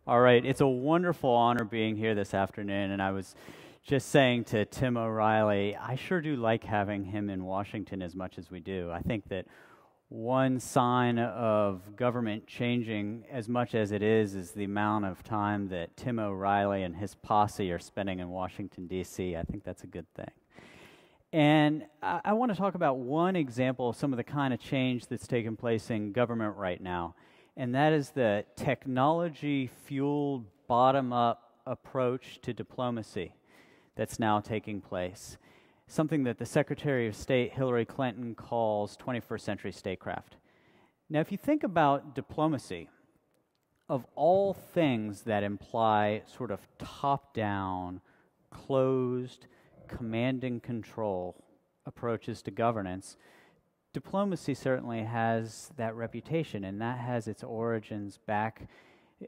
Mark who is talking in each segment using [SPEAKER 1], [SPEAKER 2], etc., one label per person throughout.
[SPEAKER 1] All right, it's a wonderful honor being here this afternoon, and I was just saying to Tim O'Reilly, I sure do like having him in Washington as much as we do. I think that one sign of government changing as much as it is the amount of time that Tim O'Reilly and his posse are spending in Washington, D.C. I think that's a good thing. And I want to talk about one example of some of the kind of change that's taking place in government right now, and that is the technology-fueled bottom-up approach to diplomacy that's now taking place, something that the Secretary of State Hillary Clinton calls 21st century statecraft. Now, if you think about diplomacy, of all things that imply sort of top-down, closed, command and control approaches to governance, diplomacy certainly has that reputation, and that has its origins back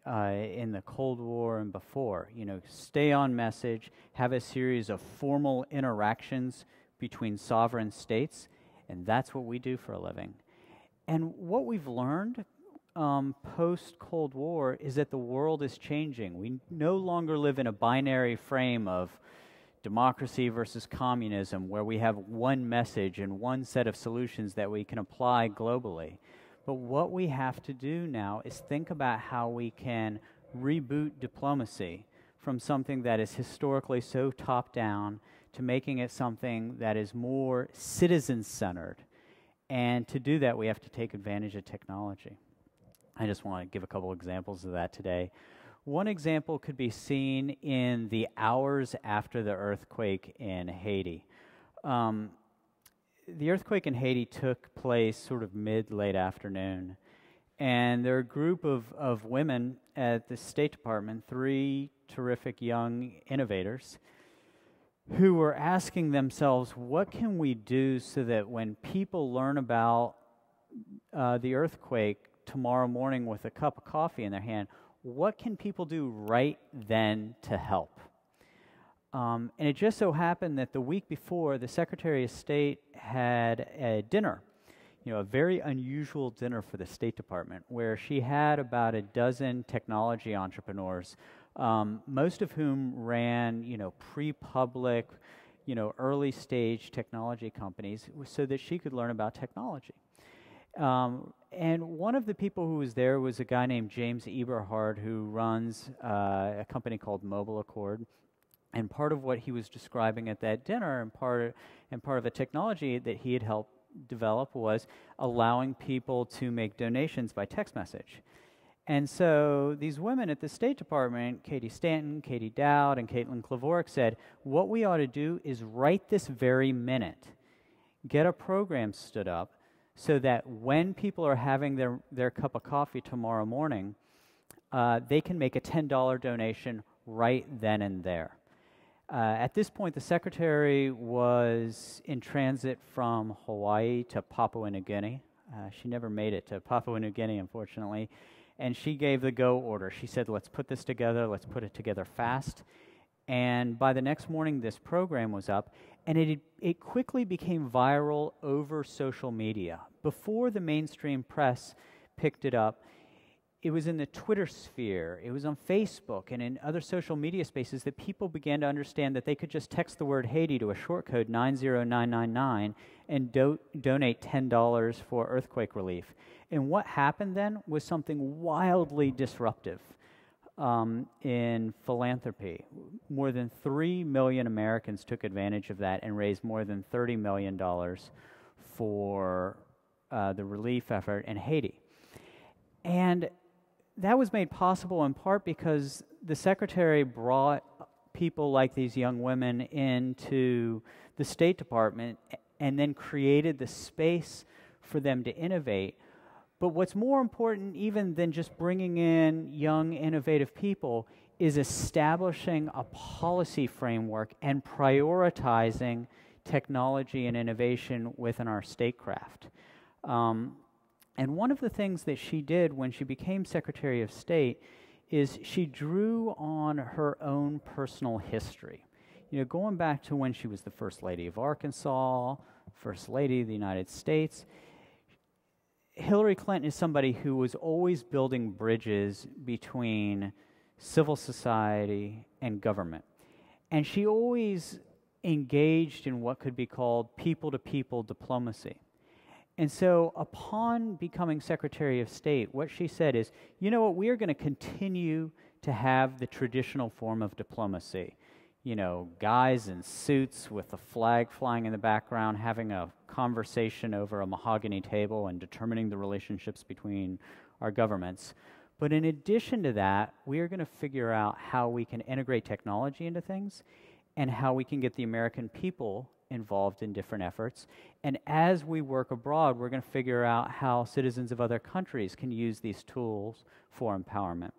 [SPEAKER 1] in the Cold War and before. You know, stay on message, have a series of formal interactions between sovereign states, and that's what we do for a living. And what we've learned post-Cold War is that the world is changing. We no longer live in a binary frame of democracy versus communism, where we have one message and one set of solutions that we can apply globally. But what we have to do now is think about how we can reboot diplomacy from something that is historically so top-down to making it something that is more citizen-centered. And to do that, we have to take advantage of technology. I just want to give a couple examples of that today. One example could be seen in the hours after the earthquake in Haiti. The earthquake in Haiti took place sort of mid-late afternoon, and there are a group of women at the State Department, three terrific young innovators, who were asking themselves, what can we do so that when people learn about the earthquake tomorrow morning with a cup of coffee in their hand, what can people do right then to help? And it just so happened that the week before, the Secretary of State had a dinner, a very unusual dinner for the State Department, where she had about a dozen technology entrepreneurs, most of whom ran, pre-public, early-stage technology companies, so that she could learn about technology. And one of the people who was there was a guy named James Eberhard, who runs a company called Mobile Accord. And part of what he was describing at that dinner, and part of the technology that he had helped develop, was allowing people to make donations by text message. And so these women at the State Department, Katie Stanton, Katie Dowd, and Caitlin Klavorek, said, what we ought to do is right this very minute, get a program stood up so that when people are having their cup of coffee tomorrow morning, they can make a $10 donation right then and there. At this point, the Secretary was in transit from Hawaii to Papua New Guinea. She never made it to Papua New Guinea, unfortunately, and she gave the go order. She said, let's put this together, let's put it together fast. And by the next morning, this program was up, and it quickly became viral over social media. Before the mainstream press picked it up, it was in the Twitter sphere, it was on Facebook, and in other social media spaces that people began to understand that they could just text the word Haiti to a short code 90999 and donate $10 for earthquake relief. And what happened then was something wildly disruptive in philanthropy. More than 3 million Americans took advantage of that and raised more than $30 million for the relief effort in Haiti. And that was made possible in part because the Secretary brought people like these young women into the State Department and then created the space for them to innovate. But what's more important even than just bringing in young, innovative people is establishing a policy framework and prioritizing technology and innovation within our statecraft. And one of the things that she did when she became Secretary of State is she drew on her own personal history. Going back to when she was the First Lady of Arkansas, First Lady of the United States, Hillary Clinton is somebody who was always building bridges between civil society, and government. And she always engaged in what could be called people-to-people diplomacy. And so upon becoming Secretary of State, what she said is, you know what, we are going to continue to have the traditional form of diplomacy. You know, guys in suits with a flag flying in the background, having a conversation over a mahogany table and determining the relationships between our governments. But in addition to that, we are going to figure out how we can integrate technology into things and how we can get the American people involved in different efforts. And as we work abroad, we're going to figure out how citizens of other countries can use these tools for empowerment.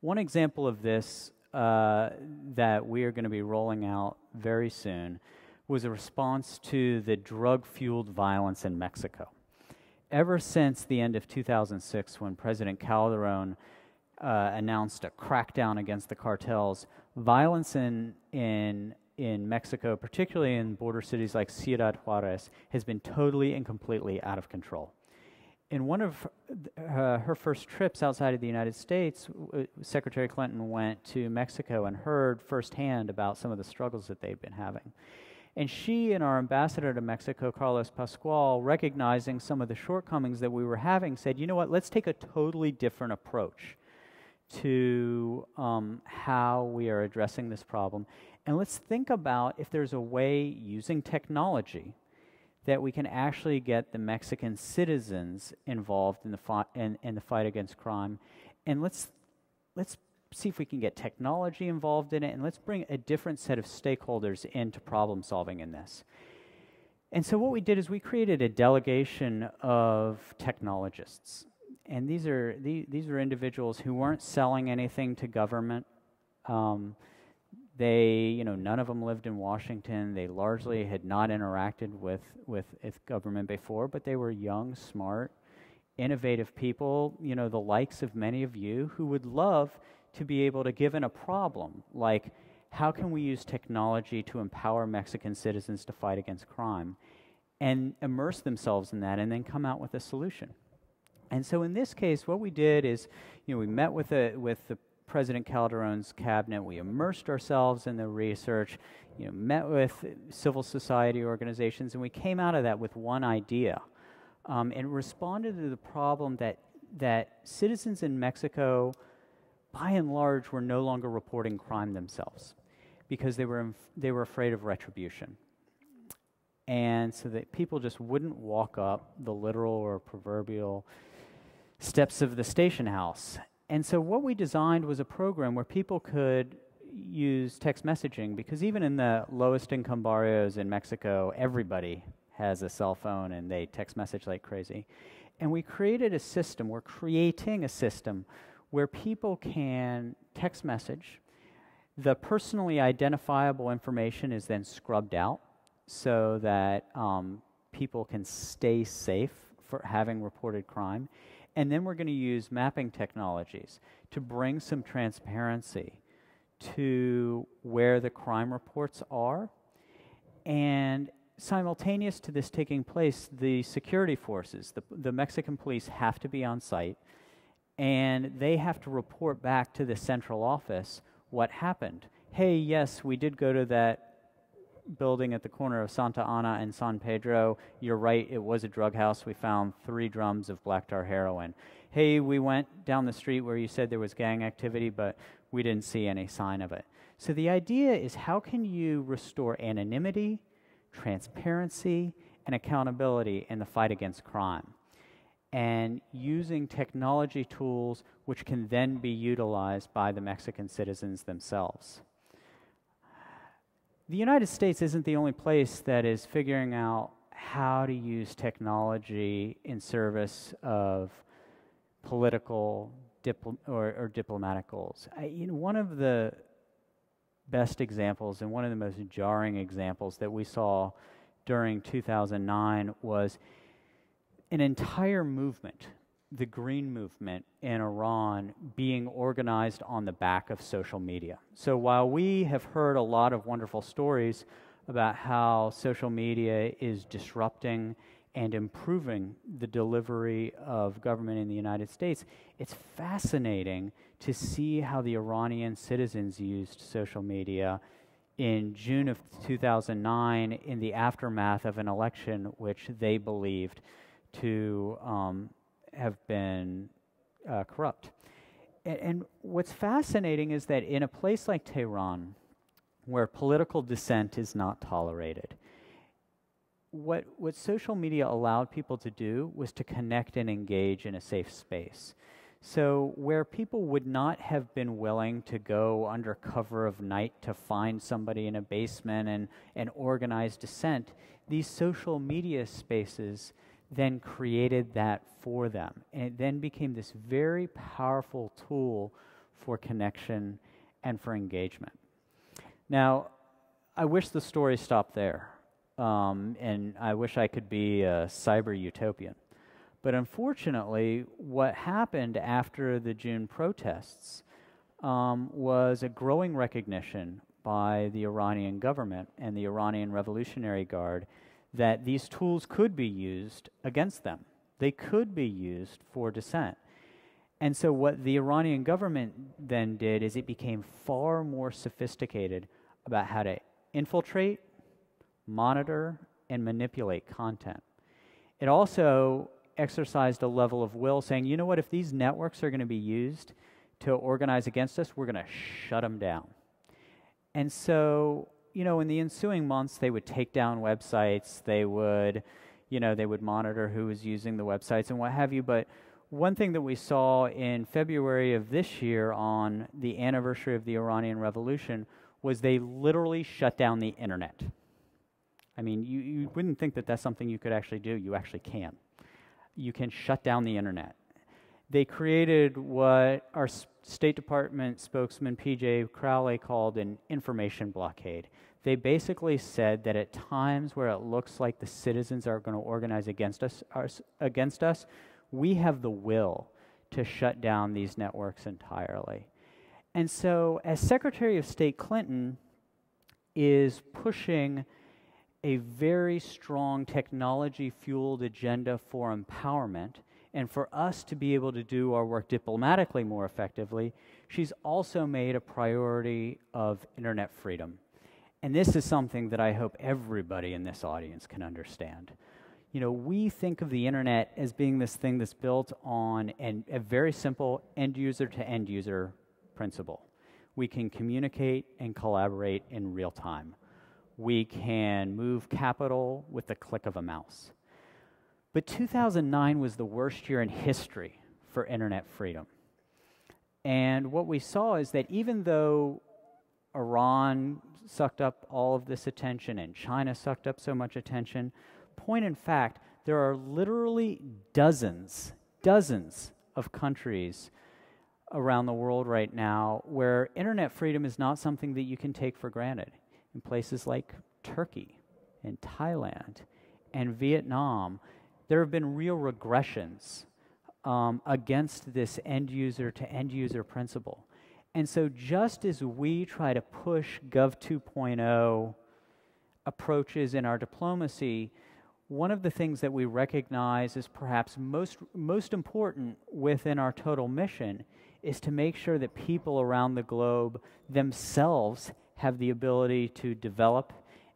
[SPEAKER 1] One example of this that we are going to be rolling out very soon was a response to the drug-fueled violence in Mexico. Ever since the end of 2006, when President Calderon announced a crackdown against the cartels, violence in Mexico, particularly in border cities like Ciudad Juarez, has been totally and completely out of control. In one of her first trips outside of the United States, Secretary Clinton went to Mexico and heard firsthand about some of the struggles that they'd been having. And she and our ambassador to Mexico, Carlos Pascual, recognizing some of the shortcomings that we were having, said, you know what, let's take a totally different approach to how we are addressing this problem. And let's think about if there's a way, using technology, that we can actually get the Mexican citizens involved in the fight against crime. And let's see if we can get technology involved in it, and let's bring a different set of stakeholders into problem solving in this. And so what we did is we created a delegation of technologists. And these are individuals who weren't selling anything to government. None of them lived in Washington. They largely had not interacted with government before, but they were young, smart, innovative people, the likes of many of you who would love to be able to, given a problem, like how can we use technology to empower Mexican citizens to fight against crime, and immerse themselves in that and then come out with a solution. And so in this case, what we did is, we met with the President Calderon's cabinet, we immersed ourselves in the research, met with civil society organizations, and we came out of that with one idea, and responded to the problem that citizens in Mexico, by and large, were no longer reporting crime themselves because they were afraid of retribution. And so that people just wouldn't walk up the literal or proverbial steps of the station house. And so what we designed was a program where people could use text messaging, because even in the lowest income barrios in Mexico, everybody has a cell phone and they text message like crazy. And we created a system, we're creating a system where people can text message. The personally identifiable information is then scrubbed out so that people can stay safe for having reported crime. And then we're going to use mapping technologies to bring some transparency to where the crime reports are. And simultaneous to this taking place, the security forces, the Mexican police, have to be on site, and they have to report back to the central office what happened. Hey, yes, we did go to that building at the corner of Santa Ana and San Pedro. You're right, it was a drug house. We found 3 drums of black tar heroin. Hey, we went down the street where you said there was gang activity, but we didn't see any sign of it. So the idea is, how can you restore anonymity, transparency, and accountability in the fight against crime? And using technology tools which can then be utilized by the Mexican citizens themselves. The United States isn't the only place that is figuring out how to use technology in service of political or diplomatic goals. One of the best examples and one of the most jarring examples that we saw during 2009 was an entire movement, the Green Movement in Iran, being organized on the back of social media. So while we have heard a lot of wonderful stories about how social media is disrupting and improving the delivery of government in the United States, it's fascinating to see how the Iranian citizens used social media in June of 2009 in the aftermath of an election which they believed to have been corrupt. And what's fascinating is that in a place like Tehran, where political dissent is not tolerated, what social media allowed people to do was to connect and engage in a safe space. So where people would not have been willing to go under cover of night to find somebody in a basement and organize dissent, these social media spaces then created that for them. And it then became this very powerful tool for connection and for engagement. Now, I wish the story stopped there. And I wish I could be a cyber utopian. But unfortunately, what happened after the June protests was a growing recognition by the Iranian government and the Iranian Revolutionary Guard that these tools could be used against them. They could be used for dissent. And so what the Iranian government then did is it became far more sophisticated about how to infiltrate, monitor, and manipulate content. It also exercised a level of will, saying, you know what, if these networks are going to be used to organize against us, we're going to shut them down. And so, you know, in the ensuing months, they would take down websites, they would monitor who was using the websites and what have you. But one thing that we saw in February of this year on the anniversary of the Iranian Revolution was they literally shut down the internet. I mean, you wouldn't think that that's something you could actually do. You actually can. You can shut down the internet. They created what our State Department spokesman, P.J. Crowley, called an information blockade. They basically said that at times where it looks like the citizens are going to organize against us, we have the will to shut down these networks entirely. And so as Secretary of State Clinton is pushing a very strong technology-fueled agenda for empowerment, and for us to be able to do our work diplomatically more effectively, she's also made a priority of internet freedom. And this is something that I hope everybody in this audience can understand. You know, we think of the internet as being this thing that's built on a very simple end-user to end-user principle. We can communicate and collaborate in real time. We can move capital with the click of a mouse. But 2009 was the worst year in history for internet freedom. And what we saw is that even though Iran sucked up all of this attention and China sucked up so much attention, point in fact, there are literally dozens of countries around the world right now where internet freedom is not something that you can take for granted. In places like Turkey and Thailand and Vietnam, there have been real regressions against this end-user to end-user principle. And so just as we try to push Gov 2.0 approaches in our diplomacy, one of the things that we recognize is perhaps most important within our total mission is to make sure that people around the globe themselves have the ability to develop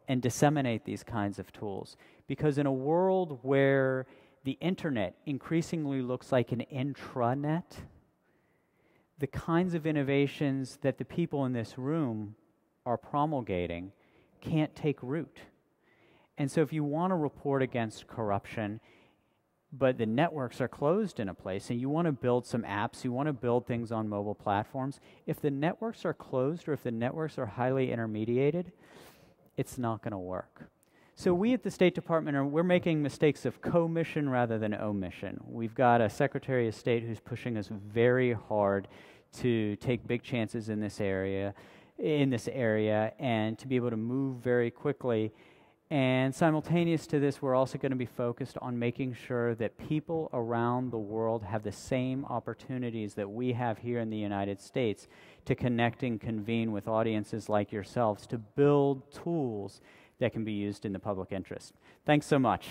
[SPEAKER 1] and disseminate these kinds of tools. Because in a world where the internet increasingly looks like an intranet, the kinds of innovations that the people in this room are promulgating can't take root. And so if you want to report against corruption, but the networks are closed in a place, and you want to build some apps, you want to build things on mobile platforms, if the networks are closed or if the networks are highly intermediated, it's not going to work. So we at the State Department, we're making mistakes of co-mission rather than omission. We've got a Secretary of State who's pushing us very hard to take big chances in this area, and to be able to move very quickly. And simultaneous to this, we're also going to be focused on making sure that people around the world have the same opportunities that we have here in the United States to connect and convene with audiences like yourselves to build tools that can be used in the public interest. Thanks so much.